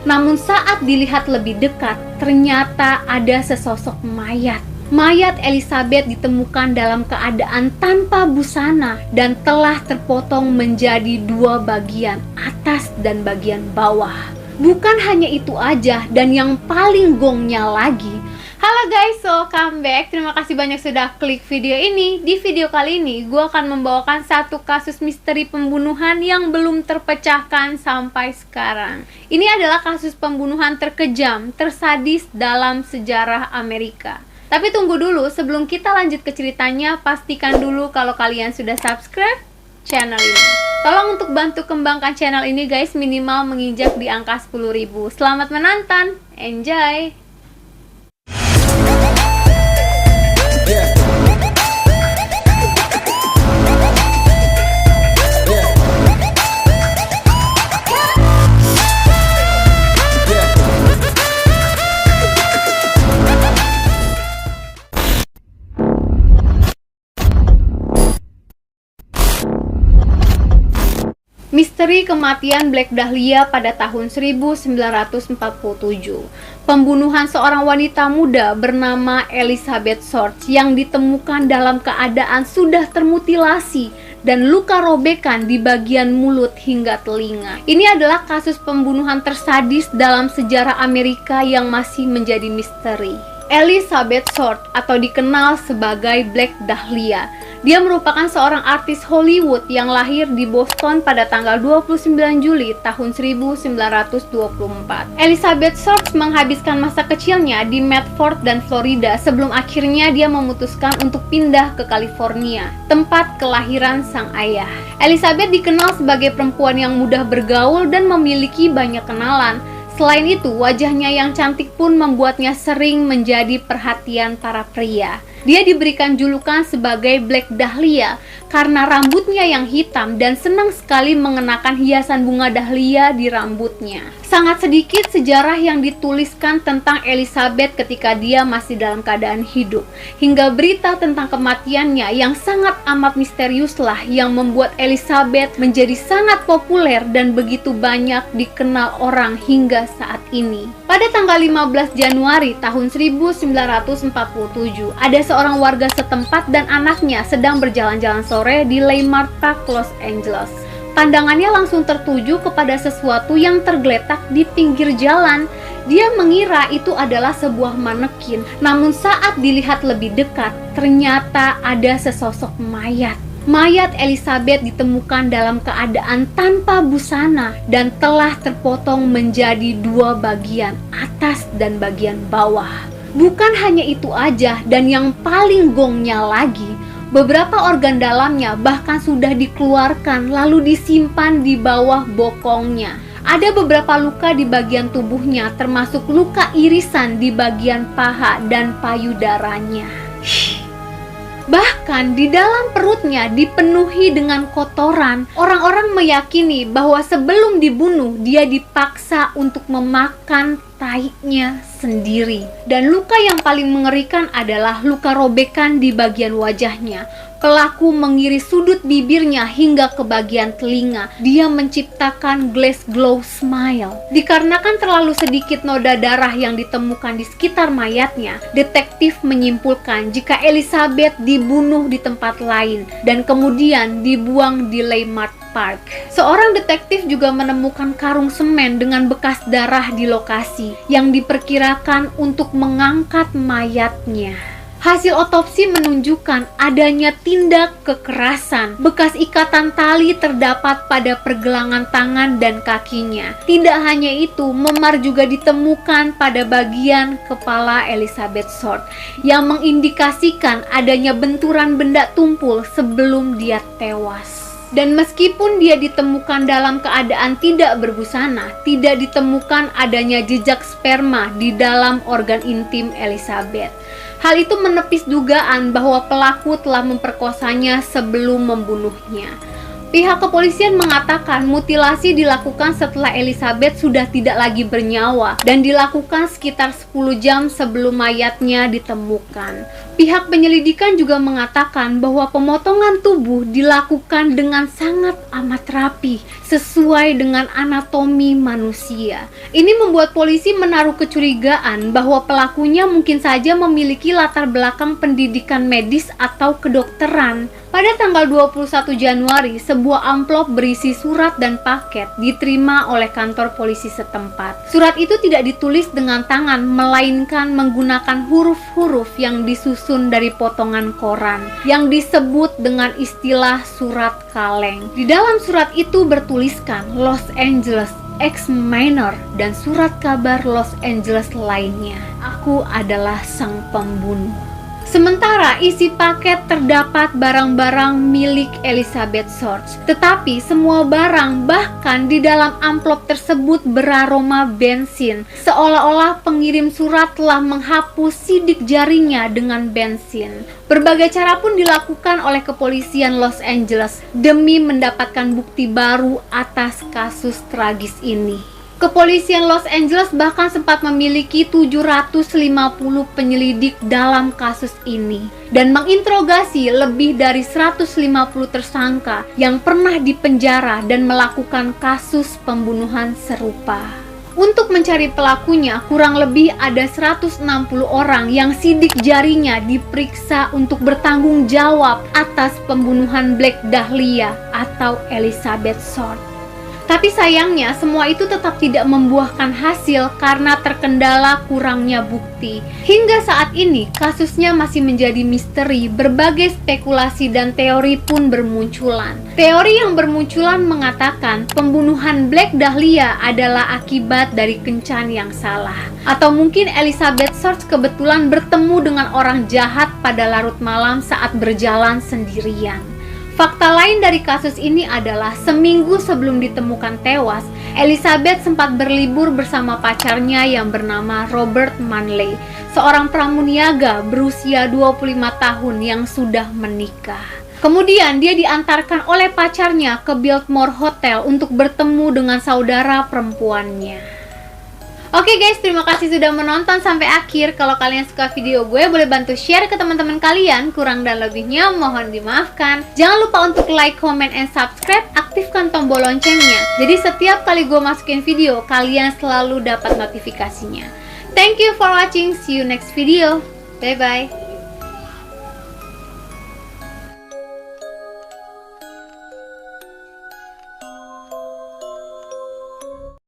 Namun saat dilihat lebih dekat, ternyata ada sesosok mayat. Mayat Elizabeth ditemukan dalam keadaan tanpa busana dan telah terpotong menjadi dua bagian, atas dan bagian bawah. Bukan hanya itu aja, dan yang paling gongnya lagi. Halo guys, welcome back. Terima kasih banyak sudah klik video ini. Di video kali ini, gue akan membawakan satu kasus misteri pembunuhan yang belum terpecahkan sampai sekarang. Ini adalah kasus pembunuhan terkejam, tersadis dalam sejarah Amerika. Tapi tunggu dulu, sebelum kita lanjut ke ceritanya, pastikan dulu kalau kalian sudah subscribe channel ini. Tolong untuk bantu kembangkan channel ini guys, minimal menginjak di angka 10.000. Selamat menonton, enjoy! Misteri kematian Black Dahlia pada tahun 1947. Pembunuhan seorang wanita muda bernama Elizabeth Short yang ditemukan dalam keadaan sudah termutilasi dan luka robekan di bagian mulut hingga telinga. Ini adalah kasus pembunuhan tersadis dalam sejarah Amerika yang masih menjadi misteri. Elizabeth Short atau dikenal sebagai Black Dahlia. Dia merupakan seorang artis Hollywood yang lahir di Boston pada tanggal 29 Juli tahun 1924. Elizabeth Short menghabiskan masa kecilnya di Medford dan Florida sebelum akhirnya dia memutuskan untuk pindah ke California, tempat kelahiran sang ayah. Elizabeth dikenal sebagai perempuan yang mudah bergaul dan memiliki banyak kenalan. Selain itu, wajahnya yang cantik pun membuatnya sering menjadi perhatian para pria. Dia diberikan julukan sebagai Black Dahlia karena rambutnya yang hitam dan senang sekali mengenakan hiasan bunga dahlia di rambutnya. Sangat sedikit sejarah yang dituliskan tentang Elizabeth ketika dia masih dalam keadaan hidup. Hingga berita tentang kematiannya yang sangat amat misterius lah yang membuat Elizabeth menjadi sangat populer dan begitu banyak dikenal orang hingga saat ini. Pada tanggal 15 Januari tahun 1947, ada seorang warga setempat dan anaknya sedang berjalan-jalan sore di Leimert Park, Los Angeles. Pandangannya langsung tertuju kepada sesuatu yang tergeletak di pinggir jalan. Dia mengira itu adalah sebuah manekin. Namun saat dilihat lebih dekat, ternyata ada sesosok mayat. Mayat Elizabeth ditemukan dalam keadaan tanpa busana dan telah terpotong menjadi dua bagian, atas dan bagian bawah. Bukan hanya itu aja, dan yang paling gongnya lagi, beberapa organ dalamnya bahkan sudah dikeluarkan lalu disimpan di bawah bokongnya. Ada beberapa luka di bagian tubuhnya, termasuk luka irisan di bagian paha dan payudaranya. Bahkan di dalam perutnya dipenuhi dengan kotoran. Orang-orang meyakini bahwa sebelum dibunuh, dia dipaksa untuk memakan taiknya sendiri. Dan luka yang paling mengerikan adalah luka robekan di bagian wajahnya. Pelaku mengiris sudut bibirnya hingga ke bagian telinga. Dia menciptakan glass glow smile. Dikarenakan terlalu sedikit noda darah yang ditemukan di sekitar mayatnya, detektif menyimpulkan jika Elizabeth dibunuh di tempat lain dan kemudian dibuang di Leimert Park. Seorang detektif juga menemukan karung semen dengan bekas darah di lokasi yang diperkirakan untuk mengangkat mayatnya. Hasil otopsi menunjukkan adanya tindak kekerasan. Bekas ikatan tali terdapat pada pergelangan tangan dan kakinya. Tidak hanya itu, memar juga ditemukan pada bagian kepala Elizabeth Short yang mengindikasikan adanya benturan benda tumpul sebelum dia tewas. Dan meskipun dia ditemukan dalam keadaan tidak berbusana, tidak ditemukan adanya jejak sperma di dalam organ intim Elizabeth. Hal itu menepis dugaan bahwa pelaku telah memperkosanya sebelum membunuhnya. Pihak kepolisian mengatakan mutilasi dilakukan setelah Elizabeth sudah tidak lagi bernyawa dan dilakukan sekitar 10 jam sebelum mayatnya ditemukan. Pihak penyelidikan juga mengatakan bahwa pemotongan tubuh dilakukan dengan sangat amat rapi, sesuai dengan anatomi manusia. Ini membuat polisi menaruh kecurigaan bahwa pelakunya mungkin saja memiliki latar belakang pendidikan medis atau kedokteran. Pada tanggal 21 Januari, sebuah amplop berisi surat dan paket diterima oleh kantor polisi setempat. Surat itu tidak ditulis dengan tangan, melainkan menggunakan huruf-huruf yang disusun dari potongan koran, yang disebut dengan istilah surat kaleng. Di dalam surat itu bertuliskan Los Angeles X Minor dan surat kabar Los Angeles lainnya. Aku adalah sang pembunuh. Sementara isi paket terdapat barang-barang milik Elizabeth Shorts, tetapi semua barang bahkan di dalam amplop tersebut beraroma bensin, seolah-olah pengirim surat telah menghapus sidik jarinya dengan bensin. Berbagai cara pun dilakukan oleh kepolisian Los Angeles demi mendapatkan bukti baru atas kasus tragis ini. Kepolisian Los Angeles bahkan sempat memiliki 750 penyelidik dalam kasus ini dan menginterogasi lebih dari 150 tersangka yang pernah dipenjara dan melakukan kasus pembunuhan serupa. Untuk mencari pelakunya, kurang lebih ada 160 orang yang sidik jarinya diperiksa untuk bertanggung jawab atas pembunuhan Black Dahlia atau Elizabeth Shorts. Tapi sayangnya semua itu tetap tidak membuahkan hasil karena terkendala kurangnya bukti. Hingga saat ini kasusnya masih menjadi misteri, berbagai spekulasi dan teori pun bermunculan. Teori yang bermunculan mengatakan pembunuhan Black Dahlia adalah akibat dari kencan yang salah. Atau mungkin Elizabeth Shorts kebetulan bertemu dengan orang jahat pada larut malam saat berjalan sendirian. Fakta lain dari kasus ini adalah seminggu sebelum ditemukan tewas, Elizabeth sempat berlibur bersama pacarnya yang bernama Robert Manley, seorang pramuniaga berusia 25 tahun yang sudah menikah. Kemudian dia diantarkan oleh pacarnya ke Biltmore Hotel untuk bertemu dengan saudara perempuannya. Oke guys, terima kasih sudah menonton sampai akhir. Kalau kalian suka video gue, boleh bantu share ke teman-teman kalian. Kurang dan lebihnya mohon dimaafkan. Jangan lupa untuk like, comment, and subscribe. Aktifkan tombol loncengnya, jadi setiap kali gue masukin video, kalian selalu dapat notifikasinya. Thank you for watching. See you next video. Bye bye.